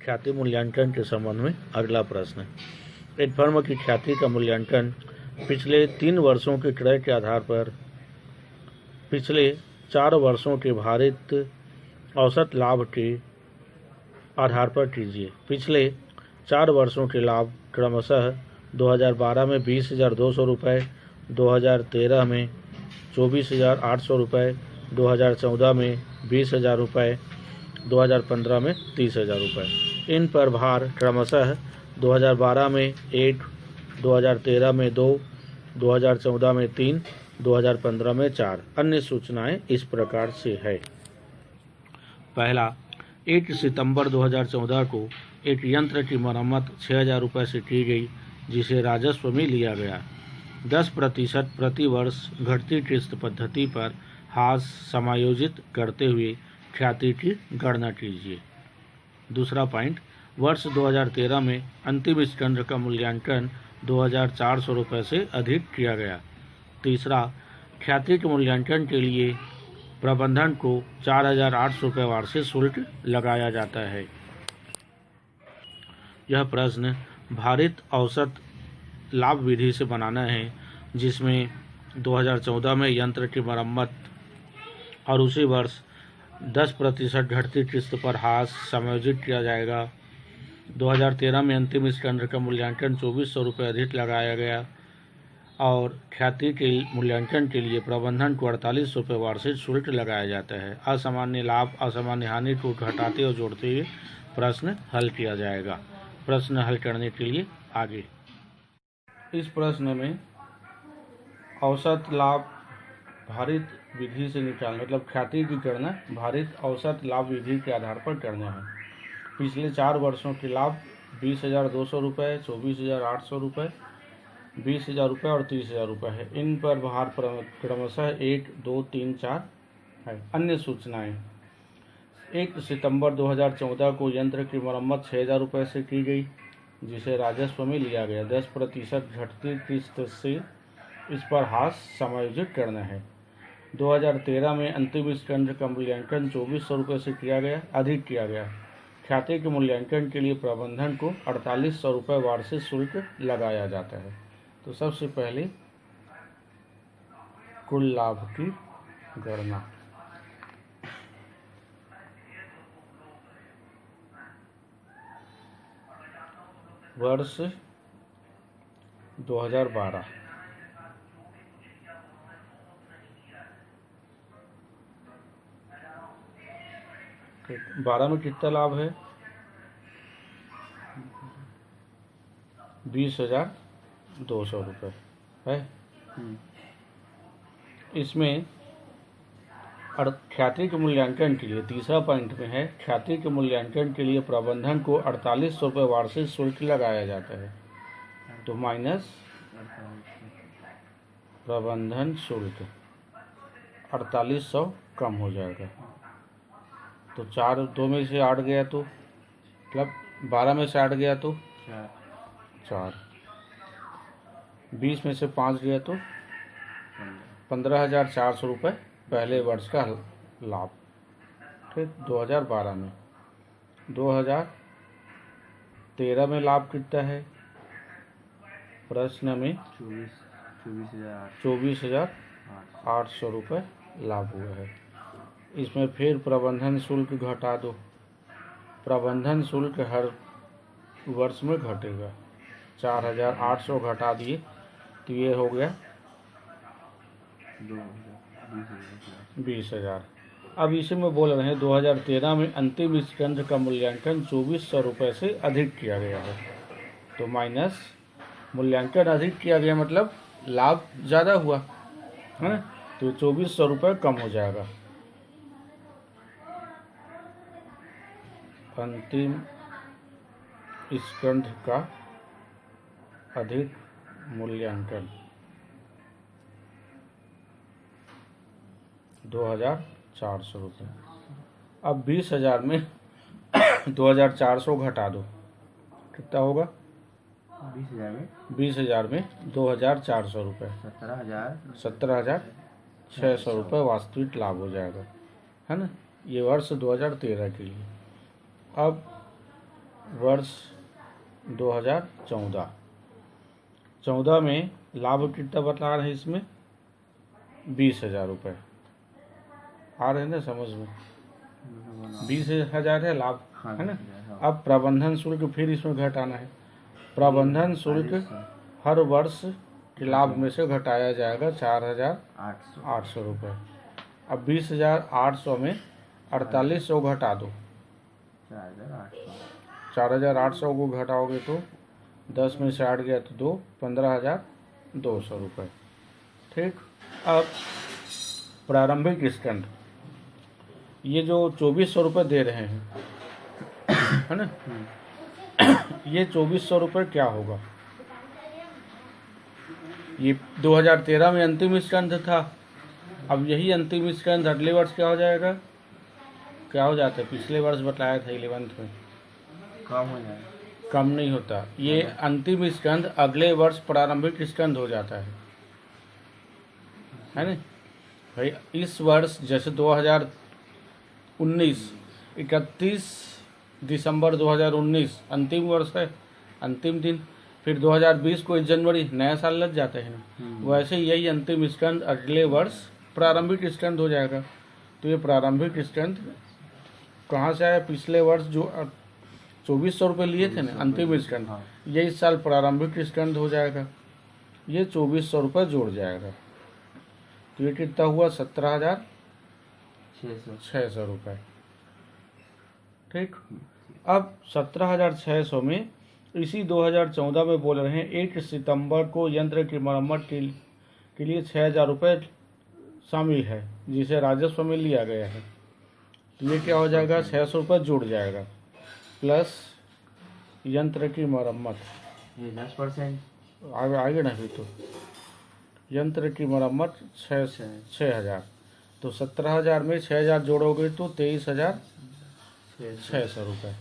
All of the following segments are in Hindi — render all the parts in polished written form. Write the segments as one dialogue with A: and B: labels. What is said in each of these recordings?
A: ख्याति मूल्यांकन के संबंध में अगला प्रश्न। एक फर्म की ख्याति का मूल्यांकन पिछले 3 वर्षों के क्रय के आधार पर पिछले 4 वर्षों के भारित औसत लाभ के आधार पर कीजिए। पिछले 4 वर्षों के लाभ क्रमशः 2012 में 20,200 रुपये, 2013 में 24,800 रुपये, 2014 में 20,000 रुपये, 2015 में 30,000 रुपये। इन पर भार क्रमशः 2012 में 1, 2013 में 2, 2014 में 3, 2015 में 4। अन्य सूचनाएं इस प्रकार से है। पहला, 1 सितंबर 2014 को एक यंत्र की मरम्मत 6,000 रुपये से की गई, जिसे राजस्व में लिया गया। 10% प्रति वर्ष घटती किस्त पद्धति पर हास समायोजित करते हुए ख्याति की गणना कीजिए। दूसरा पॉइंट, वर्ष 2013 में अंतिम स्कंध का मूल्यांकन 2,400 रुपये से अधिक किया गया। तीसरा, ख्याति के मूल्यांकन के लिए प्रबंधन को 4,800 रुपये वार्षिक शुल्क लगाया जाता है। यह प्रश्न भारित औसत लाभ विधि से बनाना है, जिसमें 2014 में यंत्र की मरम्मत और उसी वर्ष 10% घटती किस्त पर हास समायोजित किया जाएगा। 2013 में अंतिम स्कंध का मूल्यांकन 2,400 रुपये अधिक लगाया गया और ख्याति के मूल्यांकन के लिए प्रबंधन को 4,800 रुपये वार्षिक शुल्क लगाया जाता है। असामान्य लाभ असामान्य हानि को घटाते और जोड़ते हुए प्रश्न हल किया जाएगा। प्रश्न हल करने के लिए आगे। इस प्रश्न में औसत लाभ भारित विधि से निकालना, मतलब ख्याति की गणना भारित औसत लाभ विधि के आधार पर करना है। पिछले 4 वर्षों के लाभ 20,200 रुपये, 24,800 रुपये, 20,000 रुपये और 30,000 रुपये है। इन पर भार क्रमशः 1, 2, 3, 4 है। अन्य सूचनाएं, 1 सितंबर 2014 को यंत्र की मरम्मत 6,000 रुपये से की गई, जिसे राजस्व में लिया गया। 10% घटती किस्त से इस पर हास समायोजित करना है। 2013 में अंतिम स्कंध का मूल्यांकन 2,400 रुपये से अधिक किया गया। ख्याति के मूल्यांकन के लिए प्रबंधन को 4,800 रुपये वार्षिक शुल्क लगाया जाता है। तो सबसे पहले कुल लाभ की गणना। वर्ष 2012 12 में कितना लाभ है? 20,200 रुपये है। इसमें ख्याति के मूल्यांकन के लिए तीसरा पॉइंट में है, ख्याति के मूल्यांकन के लिए प्रबंधन को 4,800 रुपये वार्षिक शुल्क लगाया जाता है। तो माइनस प्रबंधन शुल्क 4,800 कम हो जाएगा। तो 2 में से 8 गया तो मतलब 12 में से 8 गया तो 4, 20 में से 5 गया तो 15,400 रुपये पहले वर्ष का लाभ। ठीक, 2012 में। 2013 में लाभ कितना है? प्रश्न में 24,800 रुपये लाभ हुआ है। इसमें फिर प्रबंधन शुल्क घटा दो। प्रबंधन शुल्क हर वर्ष में घटेगा। 4,800 घटा दिए तो ये हो गया 20,000। अब इसी में बोल रहे हैं 2013 में अंतिम स्कंध का मूल्यांकन 2,400 रुपये से अधिक किया गया है। तो माइनस मूल्यांकन अधिक किया गया मतलब लाभ ज़्यादा हुआ है ना, तो 2,400 रुपये कम हो जाएगा। अंतिम स्कंध का अधिक मूल्यांकन 2,400 रुपये। अब 20,000 में 2,400 घटा दो, कितना होगा? 20,000 में 2,400 रुपये 17,600 रुपये वास्तविक लाभ हो जाएगा, है ना। ये वर्ष 2013 के लिए। अब वर्ष 2014 में लाभ कितना बता रहे हैं इसमें? 20,000 रुपये। आ रहे हैं ना समझ में? 20,000 है लाभ, है ना। अब प्रबंधन शुल्क फिर इसमें घटाना है। प्रबंधन शुल्क हर वर्ष के लाभ में से घटाया जाएगा 4,800 रुपये। अब 20,800 में 4,800 घटा दो, 4,800 को घटाओगे तो 10 में से 8 गया तो 2, 15,200 रुपये। ठीक। अब प्रारंभिक स्टैंड, ये जो 2,400 रुपये दे रहे हैं, है ना, ये 2,400 रुपये क्या होगा? ये 2013 में अंतिम स्कंध था। अब यही अंतिम स्कंध अगले वर्ष क्या हो जाएगा? क्या हो जाता है? पिछले वर्ष बताया था 11th में,
B: कम हो जाएगा।
A: कम नहीं होता। ये अंतिम स्कंध अगले वर्ष प्रारंभिक स्कंध हो जाता है ना भाई। इस वर्ष जैसे 2019 31 दिसंबर 2019 अंतिम वर्ष है, अंतिम दिन। फिर 2020 को 1 जनवरी नया साल लग जाते हैं ना, वैसे यही अंतिम स्कंध अगले वर्ष प्रारंभिक स्कंध हो जाएगा। तो ये प्रारंभिक स्कंध कहाँ से आया? पिछले वर्ष जो 2,400 रुपये लिए थे ना अंतिम स्कंध, ये इस साल प्रारंभिक स्कंध हो जाएगा। ये 2,400 रुपये जोड़ जाएगा, तो ये कितना हुआ? 17,600 रुपये। ठीक। अब 17,600 में इसी 2014 में बोल रहे हैं 1 सितंबर को यंत्र की मरम्मत के लिए 6,000 रुपये शामिल है, जिसे राजस्व में लिया गया है। तो ये क्या हो जाएगा? 600 रुपये जुड़ जाएगा प्लस यंत्र की मरम्मत,
B: ये 10%
A: आगे ना भी। तो यंत्र की मरम्मत 6,000, तो 17,000 में 6,000 जोड़ोगे तो 23,600 रुपये।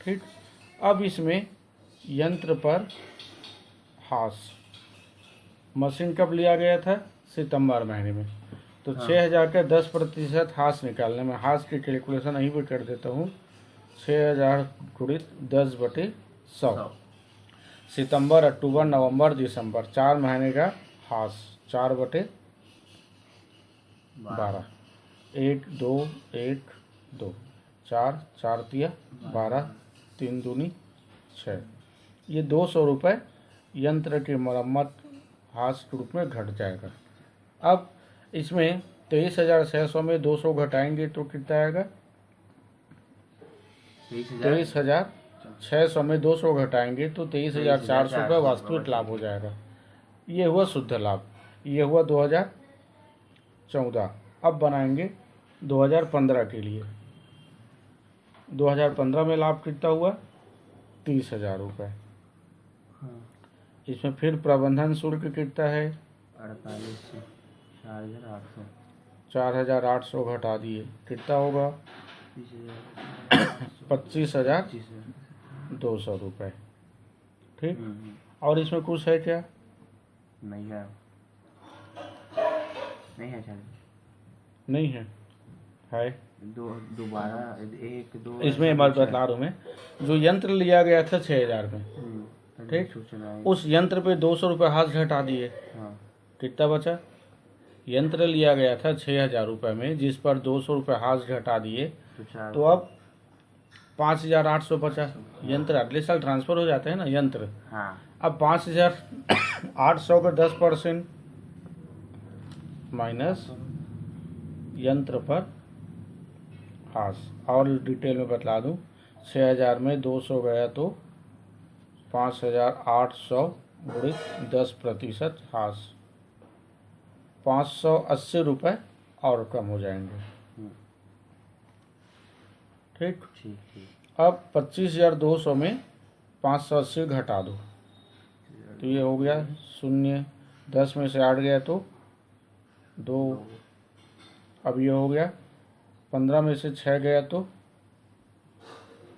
A: ठीक। अब इसमें यंत्र पर हास मशीन कब लिया गया था? सितंबर महीने में। तो 6,000 का 10% हास निकालने में हास की कैलकुलेशन यहीं पर कर देता हूँ। 6,000 गुणित 10/100। सितंबर, अक्टूबर, नवंबर, दिसंबर 4 महीने का हास 4/12। 1 2 1 2 4 4 तिया 12, 3 दूनी 6। ये 200 रुपये यंत्र की मरम्मत हास के रूप में घट जाएगा। अब इसमें 23,600 में 200 घटाएंगे तो कितना आएगा? 23,600 में 200 घटाएंगे तो 23,400 रुपये वास्तविक लाभ हो जाएगा। ये हुआ शुद्ध लाभ। ये हुआ 2014। अब बनाएंगे 2015 के लिए। 2015 में लाभ कितना हुआ? 30,000 रुपये। इसमें फिर प्रबंधन शुल्क कितना है? 4,800 घटा दिए, कितना होगा? 25,200 रुपये। ठीक। और इसमें कुछ है क्या?
B: नहीं है, नहीं है सर,
A: नहीं है। है
B: दोबारा 1 2
A: इसमें मैं बता रहा हूँ मैं, जो यंत्र लिया गया था 6,000 में, ठीक, उस यंत्र पे 200 रुपये हाथ घटा दिए। कितना बचा? यंत्र लिया गया था 6,000 रुपये में, जिस पर 200 रुपये हाथ घटा दिए, तो अब 5,800 बचा। यंत्र अगले साल ट्रांसफर हो जाते हैं ना यंत्र। अब 5,800 का 10% माइनस यंत्र पर हास। और डिटेल में बता दूं, 6,000 में 200 गया तो 5,800 गुणित 10% हास, 580 रुपये और कम हो जाएंगे। ठीक। अब 25,200 में 580 घटा दो, तो ये हो गया 0। 10 में से 8 गया तो 2। अब ये हो गया 15 में से 6 गया तो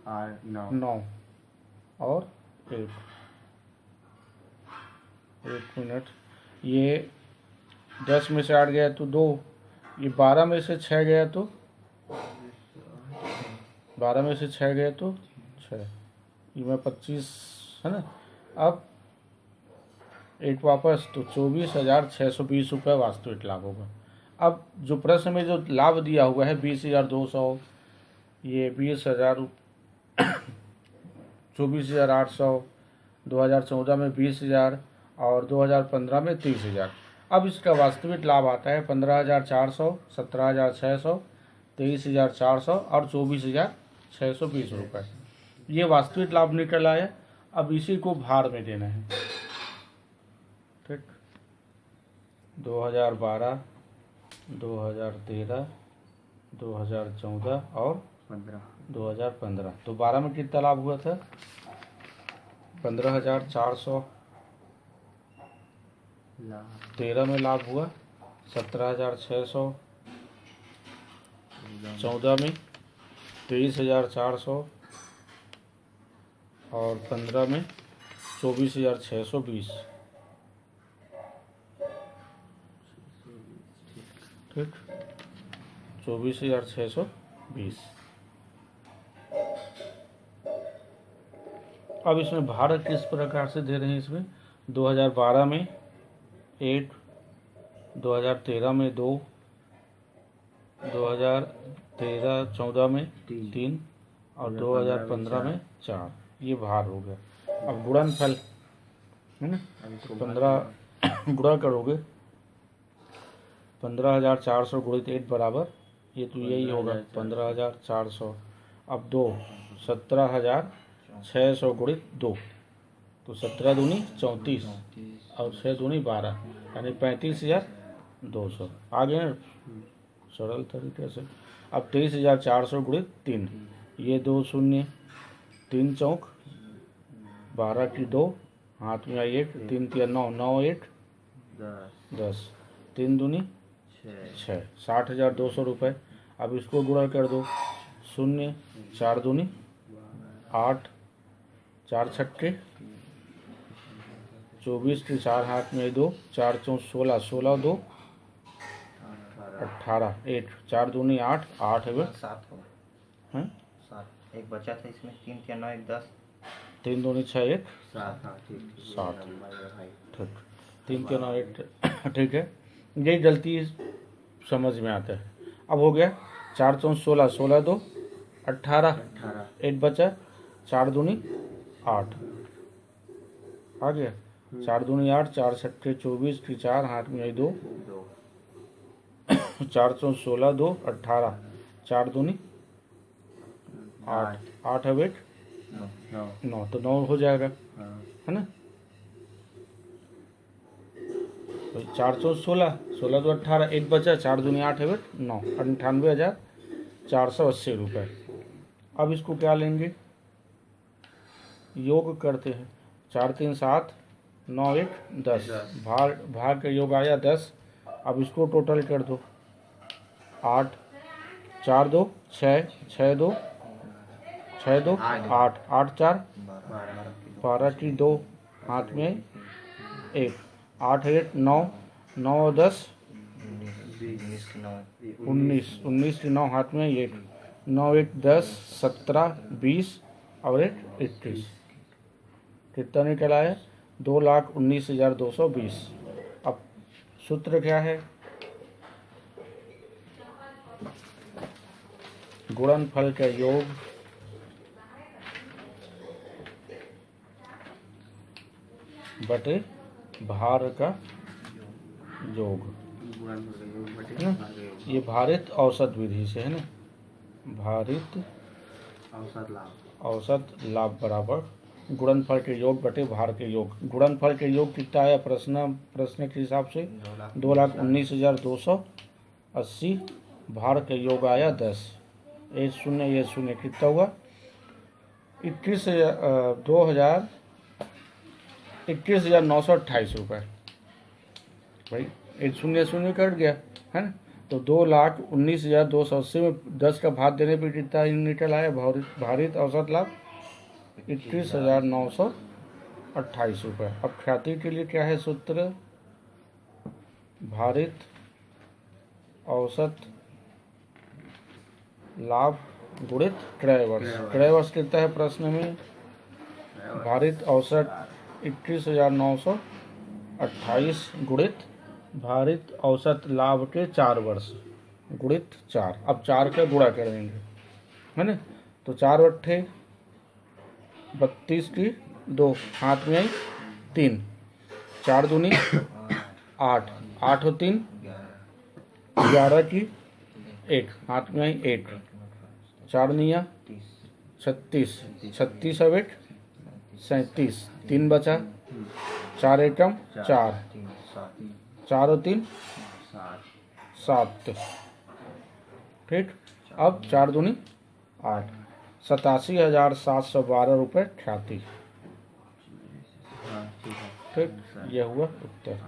A: 9 और 1 मिनट। ये 10 में से 8 गया तो 2। ये 12 में से 6 गया तो 12 में से 6 गया तो 6। 6, इसमें 25 है ना। अब 8 वापस, तो 24,620 रुपये वास्तविक लाभ होगा। अब जो प्रश्न में जो लाभ दिया हुआ है 20,200, ये 20,000, 24,800, 2014 में 20,000 और 2015 में 30,000। अब इसका वास्तविक लाभ आता है 15,400, 17,600, 23,400 और 24,620 रुपये। ये वास्तविक लाभ निकल आया। अब इसी को भार में देना है। ठीक, 2012, 2013, 2014 और 2015। तो 12 में कितना लाभ हुआ था? 15,400। 13 में लाभ हुआ 17,600। 14 में 23,400 और 15 में 24,620। ठीक, 24,620। अब इसमें भार किस प्रकार से दे रहे हैं? इसमें 2012 में 8, 2013 में 2, 2013-14 में 3 और 2015 में 4। ये भार हो गया। अब गुणनफल है ना, 15 गुणा करोगे 15,400 गुणित 8 बराबर, ये तो यही होगा 15,400। अब 2, 17,600 गुणित 2, तो 17 दूनी 34 और 6 दूनी 12, यानी 35,200। आगे सरल तरीके से। अब 23,400 गुणित 3, ये 2 शून्य, 3 चौक 12 की 2, हाथ में आई 1, 3 तिया 9, 9 1 10, 3 दूनी 6, 60,200 रुपये। अब इसको गुणा कर दो, 0, 4 दूनी 8, 4 छक्के 24 की 4 हाथ में 2, 4 चौक 16, 16 2 18, 8, 4 दूनी 8, 8 है
B: 7 हो
A: हैं
B: 7। एक बचा था इसमें 3 या 9 1 10,
A: 3 दूनी 6 1
B: 7। हाँ ठीक,
A: 7।
B: भाई
A: ठीक, 3 के 9 8। ठीक है, यही गलती समझ में आता है। अब हो गया 4 चौक 16, 16 2 18, 8 बचा, 4 दूनी 8 आ गया, 4 दूनी 8, 4 छक्के 24 की 4 हाथ में आई 2, 4 चौक 16 2 18, 4 दूनी 8, 8 है 9, तो 9 हो जाएगा है ना। 4 चौक 16, 16 2 18, 1 बचा, 4 दूनी 8 है 9, 98,480 रुपये। अब इसको क्या लेंगे? योग करते हैं। 4 3 7, 9 1 10, भार का योग आया 10। अब इसको टोटल कर दो, 8 4 2 6, 6 2 6 2 8, 8 4 12 की 2, हाथ में 1, 8 1 9, 9 10 19, 19 की 9 हाथ में 1, 9 1 10 17 20 और 1 21। कितना निकल आया? 2,19,220। अब सूत्र क्या है? गुणनफल का योग बटे भार का योग है ना। ये भारित औसत विधि से है ना, भारित औसत लाभ बराबर गुणनफल के योग बटे भार के योग। गुणनफल के योग कितना आया? प्रश्न के हिसाब से 2,19,280। भार के योग आया 10। ये शून्य कितना हुआ? 21,928 रुपये। भाई एक शून्य कट गया है ना। तो 2,19,280 में 10 का भाग देने पर कितना निकल आया? भारित औसत लाभ 21,928 रुपये। अब ख्याति के लिए क्या है सूत्र? भारित औसत लाभ गुणित क्रय वर्ष। क्रय वर्ष कितना है प्रश्न में? भारित औसत 21,928 गुणित भारित औसत लाभ के 4 वर्ष गुणित 4। अब 4 का गुणा कर देंगे, है ना? तो 4 बट्ठे 32 की 2, हाथ में आई 3, 4 दूनी 8, 8 और 3 11 की 1, हाथ में आई 1, 4 निया 36, 36 अब 1 37, 3 बचा, 4 एकम 4, 4 और 3 7, ठीक। अब 4 दूनी 8, 87,712 रुपये 88,
B: हाँ ठीक है।
A: ठीक। यह हुआ उत्तर।